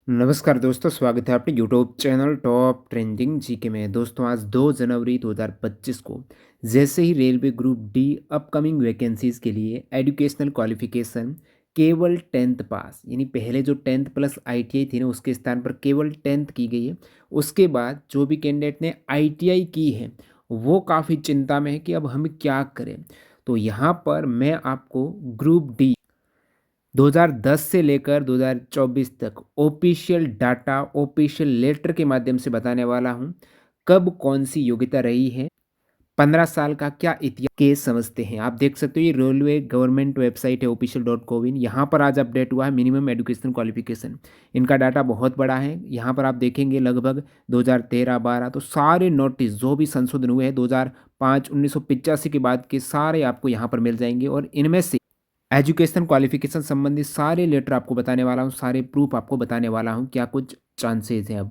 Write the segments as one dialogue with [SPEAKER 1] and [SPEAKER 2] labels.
[SPEAKER 1] नमस्कार दोस्तों, स्वागत है आपके YouTube channel top trending GK में। दोस्तों आज 2 जनवरी 2025 को जैसे ही railway group D upcoming vacancies के लिए एजुकेशनल क्वालिफिकेशन केवल 10th पास, यानी पहले जो 10th प्लस आईटीआई थी ना उसके स्थान पर केवल 10th की गई है। उसके बाद जो भी कैंडिडेट ने आईटीआई की है वो काफ़ी चिंता में है कि अब हम क्या करें। तो यहाँ पर मैं आपको ग्रुप डी 2010 से लेकर 2024 तक ऑफिशियल डाटा, ऑफिशियल लेटर के माध्यम से बताने वाला हूँ, कब कौन-सी योग्यता रही है, 15 साल का क्या इतिहास के समझते हैं। आप देख सकते हो ये रेलवे गवर्नमेंट वेबसाइट है official.co.in, यहाँ पर आज अपडेट हुआ है मिनिमम एजुकेशनल क्वालिफिकेशन। इनका डाटा बहुत बड़ा है, यहाँ पर आप देखेंगे लगभग 2013-12 तो सारे नोटिस जो भी संशोधन हुए हैं 2005 1985 के बाद के सारे आपको यहाँ पर मिल जाएँगे और इनमें से एजुकेशन क्वालिफ़िकेशन संबंधित सारे लेटर आपको बताने वाला हूँ, सारे प्रूफ़ आपको बताने वाला हूँ, क्या कुछ चांसेज़ हैं अब।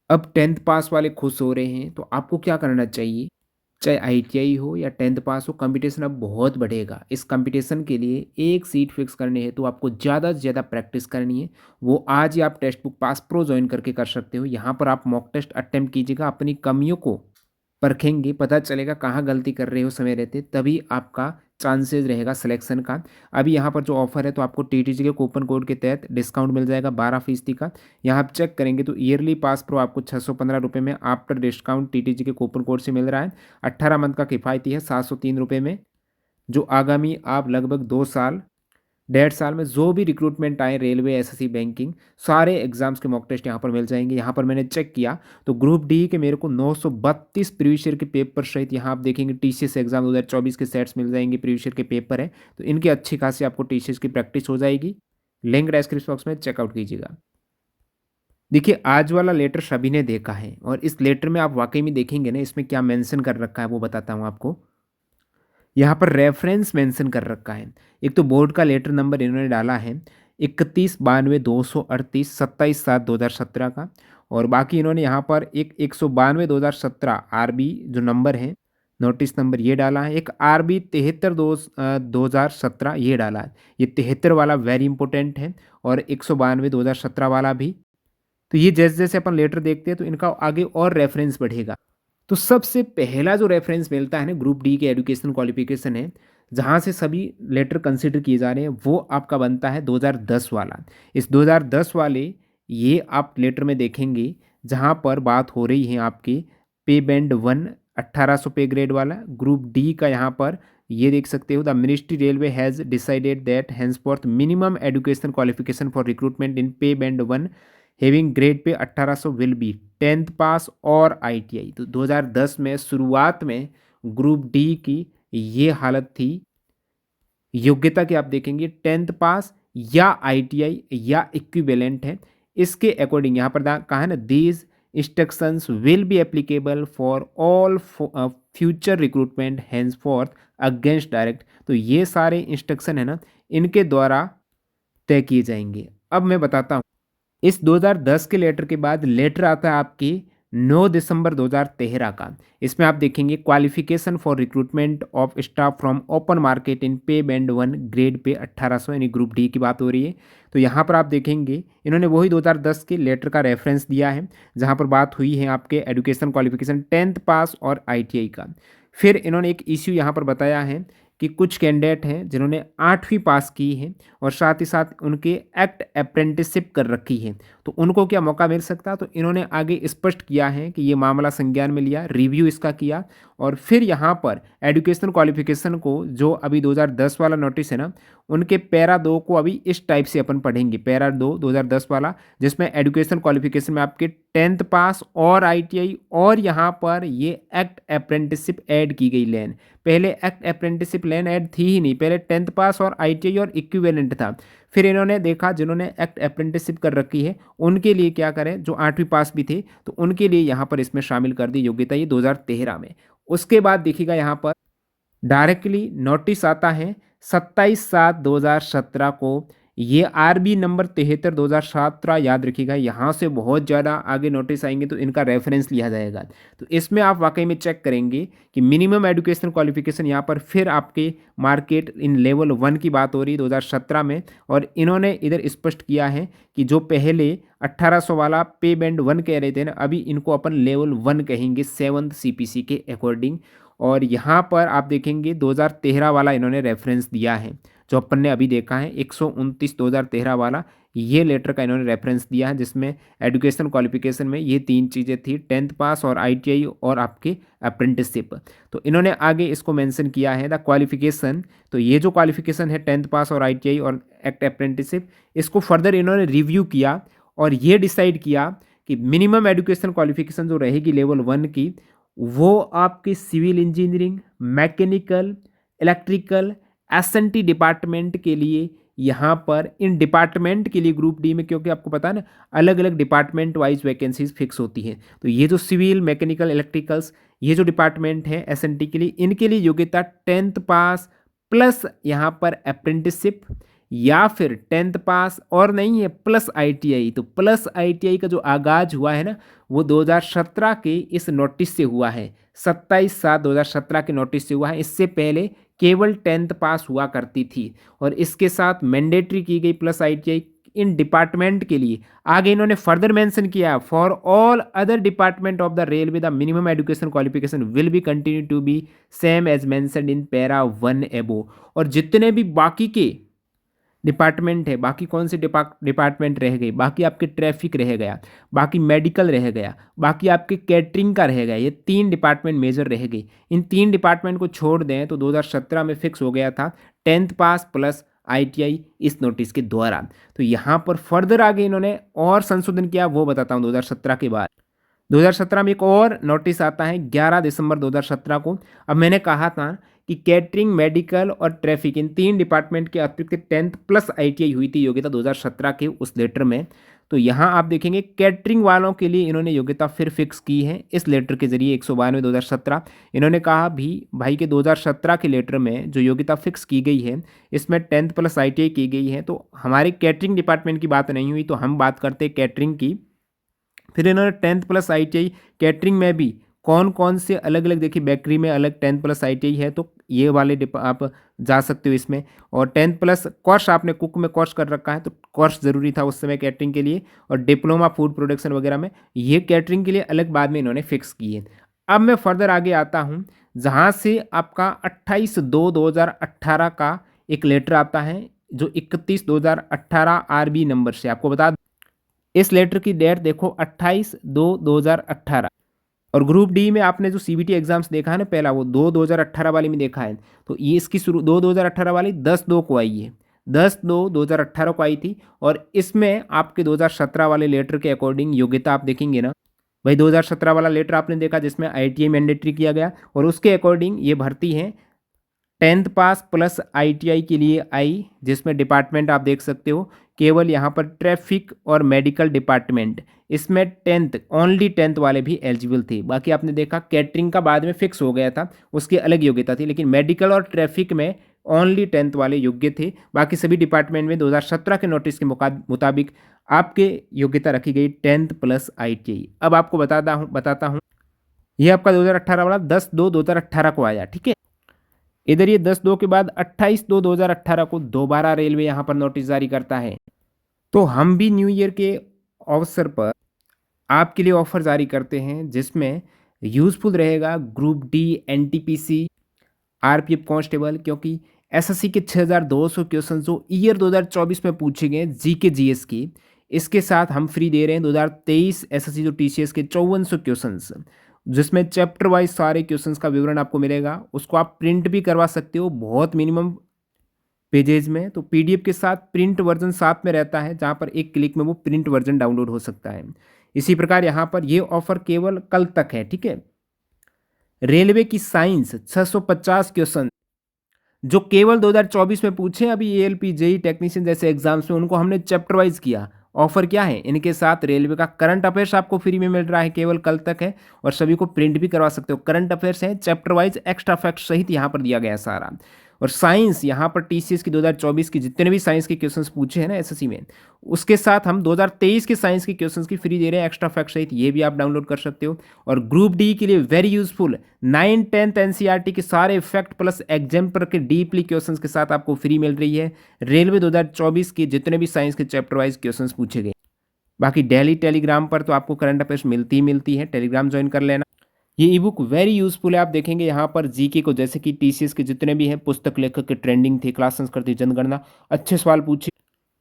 [SPEAKER 1] अब 10th पास वाले खुश हो रहे हैं, तो आपको क्या करना चाहिए? चाहे आईटीआई हो या 10th पास हो, कॉम्पिटिशन अब बहुत बढ़ेगा। इस कॉम्पिटिशन के लिए एक सीट फिक्स करनी है, तो आपको ज़्यादा से ज़्यादा प्रैक्टिस करनी है। वो आज ही आप text book pass pro join करके कर सकते हो। यहाँ पर आप मॉक टेस्ट अटेम्प्ट कीजिएगा, अपनी कमियों को परखेंगे, पता चलेगा कहाँ गलती कर रहे हो समय रहते, तभी आपका चांसेस रहेगा सिलेक्शन का। अभी यहाँ पर जो ऑफ़र है तो आपको टीटीजी के कूपन कोड के तहत डिस्काउंट मिल जाएगा 12% का। यहाँ आप चेक करेंगे तो ईयरली पास प्रो आपको 615 रुपये में आफ्टर डिस्काउंट टीटीजी के कूपन कोड से मिल रहा है। 18 मंथ का किफ़ायती है 703 रुपये में, जो आगामी आप लगभग 2 साल 1.5 साल में जो भी रिक्रूटमेंट आए रेलवे, एसएससी, बैंकिंग, सारे एग्जाम्स के मॉक टेस्ट यहाँ पर मिल जाएंगे। यहाँ पर मैंने चेक किया तो ग्रुप डी के मेरे को 932 प्रीवियस ईयर के पेपर सहित यहाँ आप देखेंगे टीसीएस एग्जाम 2024 के सेट्स मिल जाएंगे, प्रीवियस ईयर के पेपर है तो इनकी अच्छी खासी आपको टीसीएस की प्रैक्टिस हो जाएगी। लिंक डिस्क्रिप्शन बॉक्स में चेकआउट कीजिएगा। देखिए आज वाला लेटर सभी ने देखा है और इस लेटर में आप वाकई में देखेंगे ना इसमें क्या मेंशन कर रखा है वो बताता हूँ आपको। यहाँ पर रेफरेंस मेंशन कर रखा है। एक तो बोर्ड का लेटर नंबर इन्होंने डाला है 3192 238 27/7/2017 का, और बाकी इन्होंने यहाँ पर एक 192 2017 आरबी जो नंबर है, नोटिस नंबर ये डाला है। एक आरबी 73 2017 ये डाला है। ये 73 वाला वेरी इंपॉर्टेंट है और 192 2017 वाला भी। तो ये जैसे जैसे अपन लेटर देखते हैं तो इनका आगे और रेफरेंस बढ़ेगा। तो सबसे पहला जो रेफरेंस मिलता है ना ग्रुप डी के एजुकेशन क्वालिफिकेशन है, जहाँ से सभी लेटर कंसिडर किए जा रहे हैं, वो आपका बनता है 2010 वाला। इस 2010 वाले ये आप लेटर में देखेंगे जहाँ पर बात हो रही है आपकी पे बैंड 1 1800 पे ग्रेड वाला। ग्रुप डी का यहाँ पर ये देख सकते हो, the ministry railway has decided that henceforth minimum education qualification for recruitment in pay band 1 having grade pay 1800 will be 10th पास और आईटीआई। तो 2010 में शुरुआत में ग्रुप डी की ये हालत थी। योग्यता की आप देखेंगे 10th पास या आईटीआई या इक्विवेलेंट है। इसके अकॉर्डिंग यहाँ पर कहा है ना, these instructions will be applicable for all future recruitment henceforth against direct. तो ये सारे इंस्ट्रक्शन है ना, इनके द्वारा तय किए जाएंगे। अब मैं बताता हूँ इस 2010 के लेटर के बाद लेटर आता है आपकी 9 दिसंबर 2013 का। इसमें आप देखेंगे qualification for recruitment of staff from open market in pay band 1 grade pay 1800, यानी ग्रुप डी की बात हो रही है। तो यहाँ पर आप देखेंगे इन्होंने वही 2010 के लेटर का रेफरेंस दिया है जहाँ पर बात हुई है आपके एजुकेशन क्वालिफिकेशन 10th पास और आईटीआई का। फिर इन्होंने एक इश्यू यहाँ पर बताया है कि कुछ कैंडिडेट हैं जिन्होंने 8वीं पास की है और साथ ही साथ उनके एक्ट अप्रेंटिसशिप कर रखी है, तो उनको क्या मौका मिल सकता है। तो इन्होंने आगे स्पष्ट किया है कि ये मामला संज्ञान में लिया, रिव्यू इसका किया और फिर यहाँ पर एजुकेशनल क्वालिफिकेशन को जो अभी 2010 वाला नोटिस है ना, उनके पैरा 2 को अभी इस टाइप से अपन पढ़ेंगे। पैरा 2 2010 वाला, जिसमें एजुकेशन क्वालिफिकेशन में आपके 10th पास और आईटीआई और यहाँ पर ये एक्ट अप्रेंटिसशिप ऐड की गई लेन। पहले एक्ट अप्रेंटिसशिप लेन ऐड थी ही नहीं, पहले 10th पास और आईटीआई और इक्विवेलेंट था। फिर इन्होंने देखा जिन्होंने एक्ट अप्रेंटिसशिप कर रखी है उनके लिए क्या करें, जो 8वीं पास भी थे तो उनके लिए यहाँ पर इसमें शामिल कर दी योग्यता, ये 2013 में। उसके बाद देखिएगा यहाँ पर डायरेक्टली नोटिस आता है 27/7/2017 को ये आरबी नंबर 73 2017 याद रखिएगा, यहाँ से बहुत ज़्यादा आगे नोटिस आएंगे तो इनका रेफरेंस लिया जाएगा। तो इसमें आप वाकई में चेक करेंगे कि मिनिमम एजुकेशनल क्वालिफिकेशन यहाँ पर फिर आपके मार्केट इन लेवल 1 की बात हो रही है 2017 में, और इन्होंने इधर स्पष्ट किया है कि जो पहले 1800 वाला पे बैंड 1 कह रहे थे ना, अभी इनको अपन लेवल 1 कहेंगे 7th CPC के अकॉर्डिंग। और यहाँ पर आप देखेंगे 2013 वाला इन्होंने रेफरेंस दिया है, जो अपन ने अभी देखा है 129 2013 वाला, ये लेटर का इन्होंने रेफरेंस दिया है, जिसमें एजुकेशन क्वालिफिकेशन में ये 3 चीज़ें थी, 10th पास और ITI और आपके अप्रेंटिसशिप। तो इन्होंने आगे इसको मेंशन किया है द क्वालिफिकेशन, तो ये जो क्वालिफिकेशन है 10th पास और ITI और एक्ट अप्रेंटिसशिप, इसको फर्दर इन्होंने रिव्यू किया और ये डिसाइड किया कि मिनिमम एजुकेशन क्वालिफिकेशन जो रहेगी लेवल 1 की, वो आपकी civil engineering, mechanical, electrical, SNT department के लिए, यहाँ पर इन डिपार्टमेंट के लिए ग्रुप डी में, क्योंकि आपको पता है ना अलग अलग डिपार्टमेंट वाइज वैकेंसीज फिक्स होती हैं, तो ये जो सिविल, मैकेनिकल, इलेक्ट्रिकल्स, ये जो डिपार्टमेंट है SNT के लिए, इनके लिए योग्यता 10th पास प्लस यहाँ पर अप्रेंटिसशिप, या फिर 10th पास और नहीं है प्लस ITI। तो प्लस ITI का जो आगाज हुआ है ना, वो 2017 के इस नोटिस से हुआ है, 27/7/2017 के नोटिस से हुआ है। इससे पहले केवल 10th पास हुआ करती थी, और इसके साथ मैंडेटरी की गई प्लस ITI इन डिपार्टमेंट के लिए। आगे इन्होंने फर्दर मेंशन किया, for all other department of the railway the minimum education qualification will be continue to be same as mentioned in para 1 above. और जितने भी बाकी के डिपार्टमेंट है, बाकी कौन से डिपार्टमेंट रह गए, बाकी आपके ट्रैफिक रह गया, बाकी मेडिकल रह गया, बाकी आपके कैटरिंग का रह गया, ये 3 डिपार्टमेंट मेजर रह गए। इन 3 डिपार्टमेंट को छोड़ दें तो 2017 में फिक्स हो गया था 10th पास प्लस ITI इस नोटिस के द्वारा। तो यहाँ पर फर्दर आगे इन्होंने और संशोधन किया, वो बताता हूँ 2017 के बाद। 2017 में एक और नोटिस आता है 11 दिसंबर 2017 को। अब मैंने कहा था कि कैटरिंग, मेडिकल और ट्रैफिक, इन 3 डिपार्टमेंट के अतिरिक्त 10th प्लस ITI हुई थी योग्यता 2017 के उस लेटर में। तो यहाँ आप देखेंगे कैटरिंग वालों के लिए इन्होंने योग्यता फिर फिक्स की है इस लेटर के जरिए 192 2017। इन्होंने कहा भी भाई के 2017 के लेटर में जो योग्यता फिक्स की गई है, इसमें 10th प्लस ITI की गई है, तो हमारे कैटरिंग डिपार्टमेंट की बात नहीं हुई, तो हम बात करते हैं कैटरिंग की। फिर इन्होंने 10th प्लस ITI कैटरिंग में भी कौन कौन से अलग अलग, देखिए बेकरी में अलग 10th प्लस ITI है, तो ये वाले आप जा सकते हो इसमें। और 10th प्लस कोर्स आपने कुक में कोर्स कर रखा है, तो कोर्स ज़रूरी था उस समय कैटरिंग के लिए, और डिप्लोमा फूड प्रोडक्शन वगैरह में, ये कैटरिंग के लिए अलग बाद में इन्होंने फिक्स की है। अब मैं फर्दर आगे आता हूँ, जहाँ से आपका 28/2/2018 का एक लेटर आता है, जो 31/2018 RB नंबर से। आपको बता, इस लेटर की डेट देखो 28/2/2018, और ग्रुप डी में आपने जो CBT एग्जाम्स देखा है ना पहला, वो 2018 वाले में देखा है, तो ये इसकी शुरू 2018 वाली 10/2 को आई है, 10/2/2018 को आई थी। और इसमें आपके 2017 वाले लेटर के अकॉर्डिंग योग्यता आप देखेंगे ना भाई, 2017 वाला लेटर आपने देखा जिसमें ITI मैंडेटरी किया गया, और उसके अकॉर्डिंग ये भर्ती है 10th पास प्लस ITI के लिए आई, जिसमें डिपार्टमेंट आप देख सकते हो केवल यहाँ पर ट्रैफिक और मेडिकल डिपार्टमेंट, इसमें 10th ओनली 10th वाले भी एलिजिबल थे। बाकी आपने देखा कैटरिंग का बाद में फिक्स हो गया था, उसकी अलग योग्यता थी, लेकिन मेडिकल और ट्रैफिक में ओनली 10th वाले योग्य थे। बाकी सभी डिपार्टमेंट में 2017 के नोटिस के मुताबिक आपके योग्यता रखी गई 10th प्लस ITI। अब आपको बताता हूँ ये आपका 2018 वाला 10/2/2018 को आया, ठीक है। इधर ये 10/2 के बाद 28/2/2018 को दोबारा रेलवे यहाँ पर नोटिस जारी करता है। तो हम भी न्यू ईयर के अवसर पर आपके लिए ऑफर जारी करते हैं, जिसमें यूज़फुल रहेगा group D, NTPC, RPF constable, क्योंकि SSC के 6200 क्वेश्चन जो ईयर 2024 में पूछे गए GK GS की, इसके साथ हम फ्री दे रहे हैं 2023 SSC जो TCS के 5400 क्वेश्चंस, जिसमें चैप्टर वाइज सारे क्वेश्चंस का विवरण आपको मिलेगा। उसको आप प्रिंट भी करवा सकते हो बहुत मिनिमम पेजेज में, तो PDF के साथ प्रिंट वर्जन साथ में रहता है, जहाँ पर एक क्लिक में वो प्रिंट वर्जन डाउनलोड हो सकता है। इसी प्रकार यहाँ पर ये ऑफर केवल कल तक है, ठीक है। रेलवे की साइंस 650 क्वेश्चन जो केवल 2024 में पूछे, अभी ALP JEE टेक्नीशियन जैसे एग्जाम्स में, उनको हमने चैप्टर वाइज किया। ऑफर क्या है, इनके साथ रेलवे का करंट अफेयर्स आपको फ्री में मिल रहा है, केवल कल तक है, और सभी को प्रिंट भी करवा सकते हो। करंट अफेयर्स है चैप्टर वाइज, एक्स्ट्रा फैक्ट सहित यहाँ पर दिया गया सारा। और साइंस यहाँ पर टीसीएस की 2024 की जितने भी साइंस के क्वेश्चंस पूछे हैं ना एसएससी में, उसके साथ हम 2023 के साइंस के क्वेश्चंस की फ्री दे रहे हैं एक्स्ट्रा फैक्ट सहित, ये भी आप डाउनलोड कर सकते हो। और ग्रुप डी के लिए वेरी यूजफुल 9th-10th एनसीईआरटी के सारे फैक्ट प्लस एग्जाम्पल के डीपली क्वेश्चंस के साथ आपको फ्री मिल रही है। रेलवे 2024 के जितने भी साइंस के चैप्टर वाइज क्वेश्चंस पूछे गए। बाकी डेली टेलीग्राम पर तो आपको करंट अफेयर्स मिलती ही मिलती है, टेलीग्राम ज्वाइन कर लेना। ये ई बुक वेरी यूजफुल है। आप देखेंगे यहाँ पर जीके को, जैसे कि टीसीएस के जितने भी हैं पुस्तक लेखक के ट्रेंडिंग थे, कला संस्कृति जनगणना, अच्छे सवाल पूछे।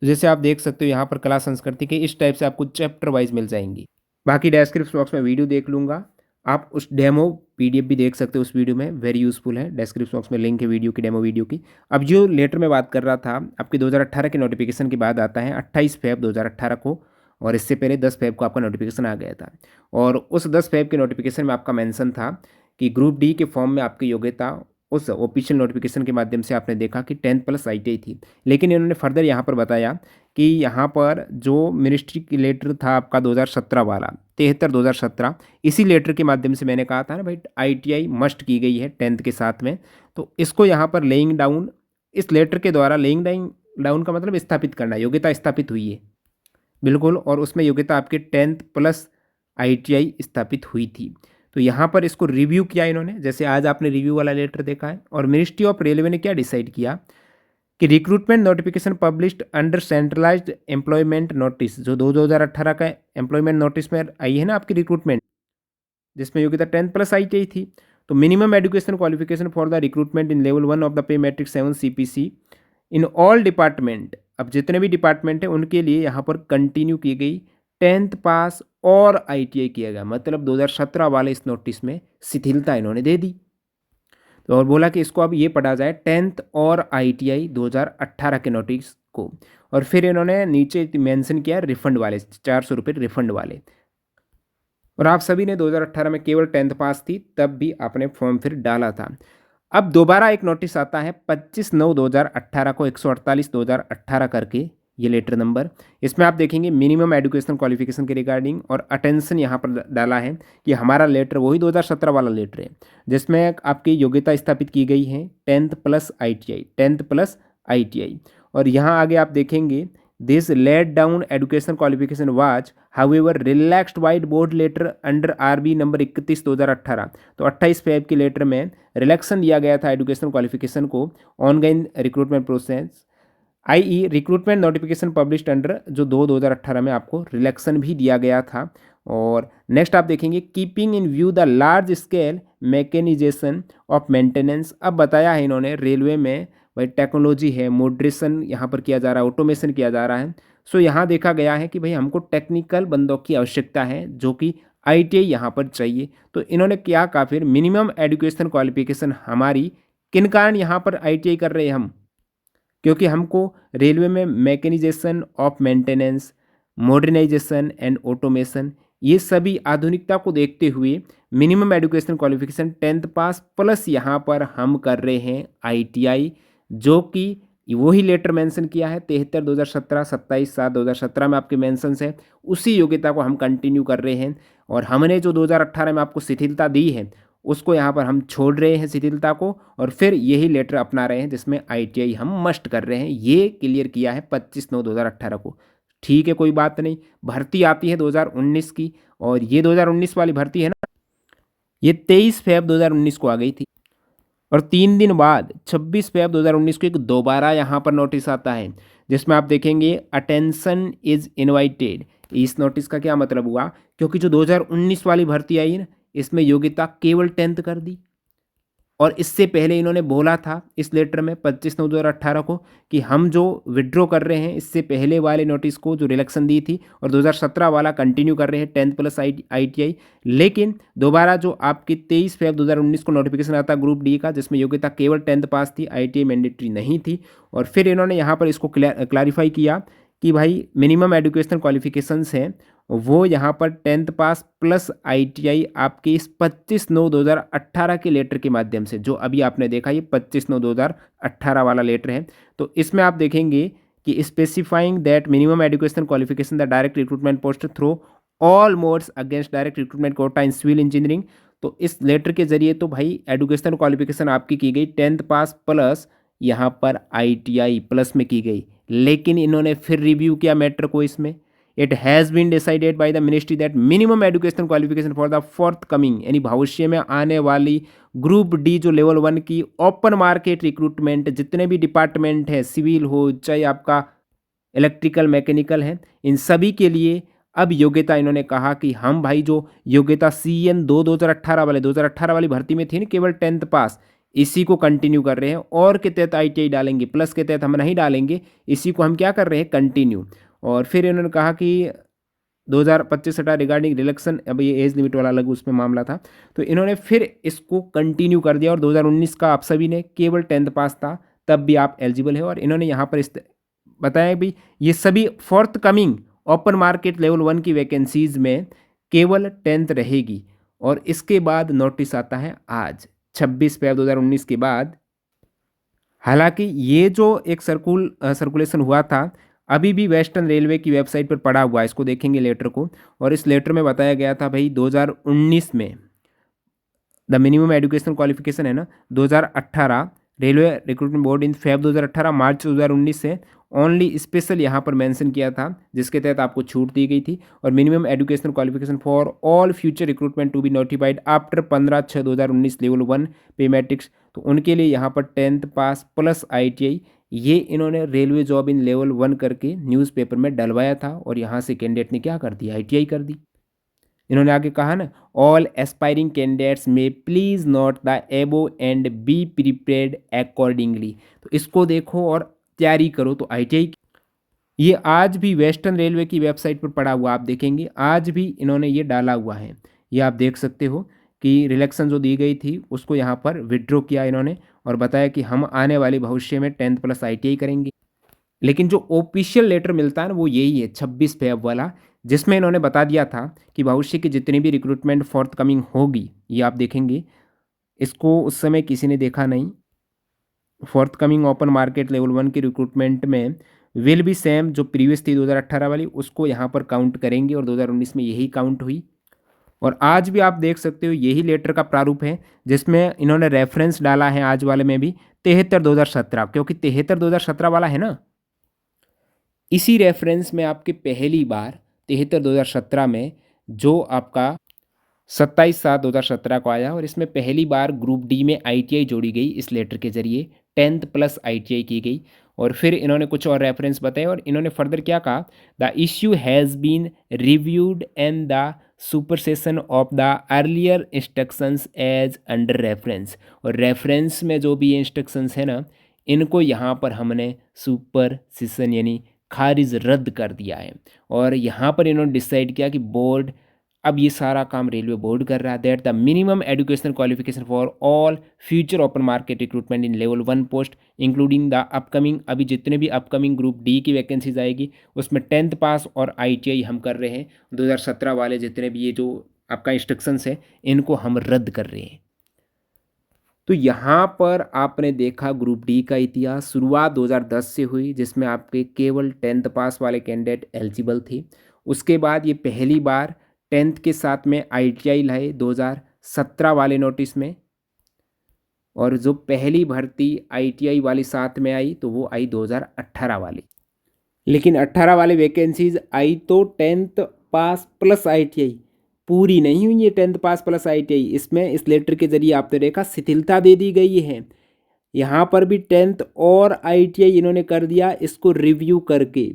[SPEAKER 1] जैसे आप देख सकते हो यहाँ पर कला संस्कृति के इस टाइप से आपको चैप्टर वाइज मिल जाएंगी। बाकी डिस्क्रिप्शन बॉक्स में वीडियो देख लूँगा, आप उस डेमो पीडीएफ भी देख सकते हो उस वीडियो में, वेरी यूजफुल है। डिस्क्रिप्शन बॉक्स में लिंक है वीडियो की, डेमो वीडियो की। अब जो लेटर में बात कर रहा था, आपके 2018 के नोटिफिकेशन के बाद आता है 28 फेब 2018 को, और इससे पहले 10 फेब को आपका नोटिफिकेशन आ गया था। और उस 10 फेब के नोटिफिकेशन में आपका मेंशन था कि ग्रुप डी के फॉर्म में आपकी योग्यता, उस ऑफिशियल नोटिफिकेशन के माध्यम से आपने देखा कि 10th प्लस ITI थी। लेकिन इन्होंने फर्दर यहाँ पर बताया कि यहाँ पर जो मिनिस्ट्री की लेटर था आपका 2017 वाला 73/2017, इसी लेटर के माध्यम से मैंने कहा था ना भाई ITI मस्ट की गई है 10th के साथ में, तो इसको यहाँ पर लेइंग डाउन, इस लेटर के द्वारा लेइंग डाउन का मतलब स्थापित करना, योग्यता स्थापित हुई है बिल्कुल, और उसमें योग्यता आपके 10th प्लस ITI स्थापित हुई थी। तो यहाँ पर इसको रिव्यू किया इन्होंने, जैसे आज आपने रिव्यू वाला लेटर देखा है। और मिनिस्ट्री ऑफ रेलवे ने क्या डिसाइड किया कि recruitment notification published under centralised employment notice, जो 2018 का एम्प्लॉयमेंट नोटिस में आई है ना आपकी रिक्रूटमेंट, जिसमें योग्यता 10th प्लस ITI थी। तो minimum education qualification for the recruitment in level 1 of the pay matrix 7 CPC in all department, अब जितने भी डिपार्टमेंट हैं उनके लिए यहाँ पर कंटिन्यू की गई 10th पास और ITI किया गया। मतलब 2017 वाले इस नोटिस में शिथिलता इन्होंने दे दी, तो और बोला कि इसको अब ये पढ़ा जाए 10th और ITI 2018 के नोटिस को। और फिर इन्होंने नीचे मेंशन किया रिफंड वाले 400 रुपये रिफंड वाले। और आप सभी ने 2018 में केवल 10th पास थी तब भी आपने फॉर्म फिर डाला था। अब दोबारा एक नोटिस आता है 25/9/2018 को, 148/2018 करके ये लेटर नंबर। इसमें आप देखेंगे मिनिमम एजुकेशन क्वालिफिकेशन के रिगार्डिंग, और अटेंशन यहाँ पर डाला है कि हमारा लेटर वही 2017 वाला लेटर है जिसमें आपकी योग्यता स्थापित की गई है 10th plus ITI, 10th plus ITI। और यहाँ आगे आप देखेंगे this let down education qualification was however relaxed vide board letter under RB number 31/2018। तो 28 फेब के लेटर में रिलैक्सन दिया गया था एजुकेशन क्वालिफिकेशन को ongoing recruitment process, i.e. Recruitment notification published under, जो 2018 में आपको रिलैक्सन भी दिया गया था। और नेक्स्ट आप देखेंगे keeping in view the large scale mechanisation of maintenance. अब बताया है इन्होंने रेलवे में भाई टेक्नोलॉजी है, मॉडरेशन यहाँ पर किया जा रहा है, ऑटोमेशन किया जा रहा है। सो यहाँ देखा गया है कि भाई हमको टेक्निकल बंदों की आवश्यकता है जो कि ITI यहाँ पर चाहिए। तो इन्होंने क्या कहा फिर, मिनिमम एजुकेशन क्वालिफिकेशन हमारी किन कारण यहाँ पर ITI कर रहे हैं हम, क्योंकि हमको रेलवे में mechanisation of maintenance, modernisation and automation, ये सभी आधुनिकता को देखते हुए minimum education qualification 10th pass plus यहाँ पर हम कर रहे हैं ITI, जो कि वही लेटर मेंशन किया है 73/2017, 27/7/2017 में आपके मेंशंस है, उसी योग्यता को हम कंटिन्यू कर रहे हैं। और हमने जो 2018 में आपको शिथिलता दी है उसको यहाँ पर हम छोड़ रहे हैं शिथिलता को, और फिर यही लेटर अपना रहे हैं जिसमें ITI हम मस्ट कर रहे हैं। ये क्लियर किया है 25/9/2018 को। ठीक है, कोई बात नहीं। भर्ती आती है 2019 की, और ये 2019 वाली भर्ती है ना, ये 23 फेब 2019 को आ गई थी। और 3 दिन बाद 26 फेब 2019 को एक दोबारा यहाँ पर नोटिस आता है जिसमें आप देखेंगे अटेंशन इज इनवाइटेड। इस नोटिस का क्या मतलब हुआ, क्योंकि जो 2019 वाली भर्ती आई ना, इसमें योग्यता केवल 10th कर दी। और इससे पहले इन्होंने बोला था इस लेटर में 25/9/2018 को कि हम जो विड्रॉ कर रहे हैं इससे पहले वाले नोटिस को जो रिलेक्शन दी थी, और 2017 वाला कंटिन्यू कर रहे हैं 10th प्लस ITI। लेकिन दोबारा जो आपकी 23 फेब 2019 को नोटिफिकेशन आता ग्रुप डी का, जिसमें योग्यता केवल 10th पास थी, ITI मैंडेटरी नहीं थी। और फिर इन्होंने यहाँ पर इसको क्लैरिफाई किया कि भाई मिनिमम एजुकेशनल क्वालिफिकेशंस हैं वो यहाँ पर 10th पास प्लस ITI आपके इस 25/9/2018 के लेटर के माध्यम से, जो अभी आपने देखा ये 25/9/2018 वाला लेटर है। तो इसमें आप देखेंगे कि specifying that minimum education qualification the direct recruitment post through all modes against direct recruitment quota in civil engineering. तो इस लेटर के जरिए तो भाई एजुकेशनल क्वालिफिकेशन आपकी की गई 10th पास प्लस यहाँ पर ITI प्लस में की गई, लेकिन इन्होंने फिर रिव्यू किया मैटर को इसमें। It has been decided by the ministry that minimum educational qualification for the forthcoming, यानी भविष्य में आने वाली ग्रुप डी जो लेवल 1 की ओपन मार्केट रिक्रूटमेंट, जितने भी डिपार्टमेंट है, सिविल हो चाहे आपका इलेक्ट्रिकल मैकेनिकल है, इन सभी के लिए अब योग्यता इन्होंने कहा कि हम भाई जो योग्यता CN 2018 वाली भर्ती में थी ना, केवल 10th पास, इसी को कंटिन्यू कर रहे हैं। और के तहत ITI डालेंगे, प्लस के तहत हम नहीं डालेंगे, इसी को हम क्या कर रहे हैं, कंटिन्यू। और फिर इन्होंने कहा कि 2025 हटा रिगार्डिंग रिलेक्शन, अब ये एज लिमिट वाला अलग उसमें मामला था, तो इन्होंने फिर इसको कंटिन्यू कर दिया। और 2019 का आप सभी ने केवल 10th पास था, तब भी आप एलिजिबल है। और इन्होंने यहाँ पर इस बताया भी ये सभी fourth coming open market level 1 की वैकेंसीज में केवल 10th रहेगी। और इसके बाद नोटिस आता है आज 26 फरवरी 2019 के बाद। हालांकि ये जो एक सर्कुलेशन हुआ था, अभी भी वेस्टर्न रेलवे की वेबसाइट पर पड़ा हुआ है, इसको देखेंगे लेटर को। और इस लेटर में बताया गया था भाई 2019 में द मिनिमम एजुकेशनल क्वालिफिकेशन है ना 2018 railway recruitment board in Feb 2018 मार्च 2019 से ओनली स्पेशल यहाँ पर मेंशन किया था, जिसके तहत आपको छूट दी गई थी। और minimum educational qualification for all future recruitment to be notified after 15/6/2019 level 1 pay matrix, तो उनके लिए यहाँ पर 10th पास प्लस ITI, ये इन्होंने रेलवे जॉब इन लेवल 1 करके न्यूज़पेपर में डलवाया था। और यहाँ से कैंडिडेट ने क्या कर दिया, ITI कर दी। इन्होंने आगे कहा ना, ऑल एस्पायरिंग कैंडिडेट्स में प्लीज नोट द एबो एंड बी प्रिपेयर्ड अकॉर्डिंगली। तो इसको देखो और तैयारी करो। तो ITI ये आज भी वेस्टर्न रेलवे की वेबसाइट पर पड़ा हुआ, आप देखेंगे आज भी इन्होंने ये डाला हुआ है। ये आप देख सकते हो कि रिलेक्शन जो दी गई थी उसको यहाँ पर विड्रॉ किया इन्होंने, और बताया कि हम आने वाले भविष्य में 10th प्लस ITI करेंगे। लेकिन जो ऑफिशियल लेटर मिलता है ना, वो यही है 26 फेब वाला, जिसमें इन्होंने बता दिया था कि भविष्य की जितनी भी रिक्रूटमेंट फोर्थ कमिंग होगी, ये आप देखेंगे, इसको उस समय किसी ने देखा नहीं। Fourth coming open market level 1 की रिक्रूटमेंट में विल बी सेम, जो प्रीवियस थी 2018 वाली, उसको यहाँ पर काउंट करेंगे। और 2019 में यही काउंट हुई। और आज भी आप देख सकते हो यही लेटर का प्रारूप है, जिसमें इन्होंने रेफरेंस डाला है आज वाले में भी 73/2017, क्योंकि 73/2017 वाला है ना, इसी रेफरेंस में आपके पहली बार 73/2017 में जो आपका 27/7/2017 को आया, और इसमें पहली बार ग्रुप डी में ITI जोड़ी गई इस लेटर के जरिए, 10th प्लस ITI की गई। और फिर इन्होंने कुछ और रेफरेंस बताए, और इन्होंने फर्दर क्या कहा, the issue has been reviewed and the supersession of the earlier instructions as under reference. और रेफरेंस में जो भी इंस्ट्रक्शंस है ना, इनको यहाँ पर हमने सुपरसेशन यानी खारिज रद्द कर दिया है। और यहाँ पर इन्होंने डिसाइड किया कि बोर्ड, अब ये सारा काम रेलवे बोर्ड कर रहा है, that the minimum educational qualification for all future open market recruitment in level 1 post including the upcoming, अभी जितने भी अपकमिंग ग्रुप डी की वैकेंसीज आएगी उसमें 10th पास और ITI हम कर रहे हैं। 2017 वाले जितने भी ये जो आपका इंस्ट्रक्शंस है, इनको हम रद्द कर रहे हैं। तो यहाँ पर आपने देखा ग्रुप डी का इतिहास, शुरुआत 2010 से हुई, जिसमें आपके केवल 10th पास वाले कैंडिडेट एलिजिबल थे। उसके बाद ये पहली बार 10th के साथ में ITI लाए 2017 वाले नोटिस में। और जो पहली भर्ती ITI वाली साथ में आई, तो वो आई 2018 वाली। लेकिन 18 वाले वैकेंसीज आई तो 10th पास प्लस ITI, पूरी नहीं हुई है 10th पास प्लस ITI। इसमें इस लेटर के जरिए आपने देखा शिथिलता दे दी गई है। यहाँ पर भी 10th और ITI इन्होंने कर दिया इसको रिव्यू करके।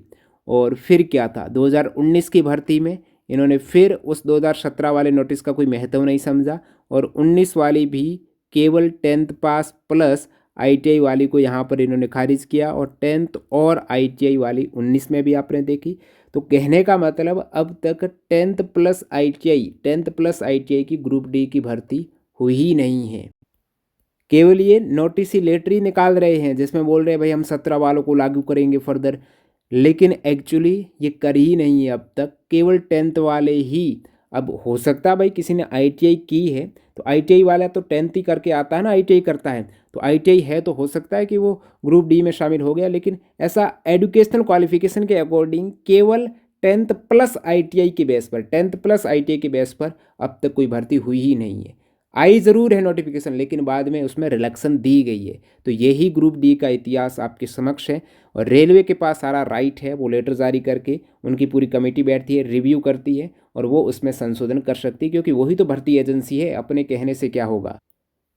[SPEAKER 1] और फिर क्या था, 2019 की भर्ती में इन्होंने फिर उस 2017 वाले नोटिस का कोई महत्व नहीं समझा, और 19 वाली भी केवल 10th पास प्लस ITI वाली को यहाँ पर इन्होंने खारिज किया। और 10th और ITI वाली 19 में भी आपने देखी। तो कहने का मतलब अब तक 10th प्लस ITI की ग्रुप डी की भर्ती हुई ही नहीं है। केवल ये नोटिस ही लेटर ही निकाल रहे हैं, जिसमें बोल रहे हैं भाई हम 17 वालों को लागू करेंगे फर्दर, लेकिन एक्चुअली ये कर ही नहीं है अब तक, केवल 10th वाले ही। अब हो सकता है भाई किसी ने ITI की है, तो ITI वाला तो 10th ही करके आता है ना, ITI करता है, तो ITI है तो हो सकता है कि वो ग्रुप डी में शामिल हो गया। लेकिन ऐसा एजुकेशनल क्वालिफिकेशन के अकॉर्डिंग केवल 10th प्लस ITI के बेस पर, 10th प्लस ITI के बेस पर अब तक कोई भर्ती हुई ही नहीं है। आई ज़रूर है नोटिफिकेशन, लेकिन बाद में उसमें रिलक्शन दी गई है। तो यही ग्रुप डी का इतिहास आपके समक्ष है और रेलवे के पास सारा राइट है, वो लेटर जारी करके उनकी पूरी कमेटी बैठती है, रिव्यू करती है और वो उसमें संशोधन कर सकती है, क्योंकि वही तो भर्ती एजेंसी है, अपने कहने से क्या होगा।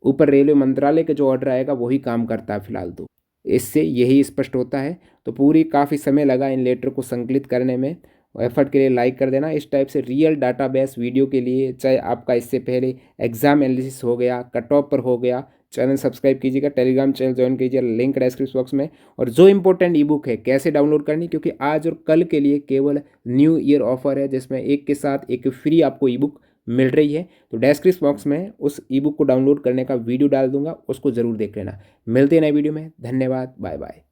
[SPEAKER 1] ऊपर रेलवे मंत्रालय का जो ऑर्डर आएगा वही काम करता है फिलहाल तो। इससे यही स्पष्ट होता है। तो पूरी काफ़ी समय लगा इन लेटर को संकलित करने में। एफर्ट के लिए लाइक कर देना। इस टाइप से रियल डाटाबेस वीडियो के लिए, चाहे आपका इससे पहले एग्जाम एनालिसिस हो गया, कट ऑफ पर हो गया, चैनल सब्सक्राइब कीजिएगा, टेलीग्राम चैनल ज्वाइन कीजिए, लिंक डिस्क्रिप्शन बॉक्स में। और जो इंपॉर्टेंट ई बुक है कैसे डाउनलोड करनी, क्योंकि आज और कल के लिए केवल न्यू ईयर ऑफर है, जिसमें एक के साथ एक फ्री आपको ई बुक मिल रही है। तो डिस्क्रिप्शन बॉक्स में उस ई बुक को डाउनलोड करने का वीडियो डाल दूंगा, उसको ज़रूर देख लेना। मिलते हैं नए वीडियो में। धन्यवाद, बाय बाय।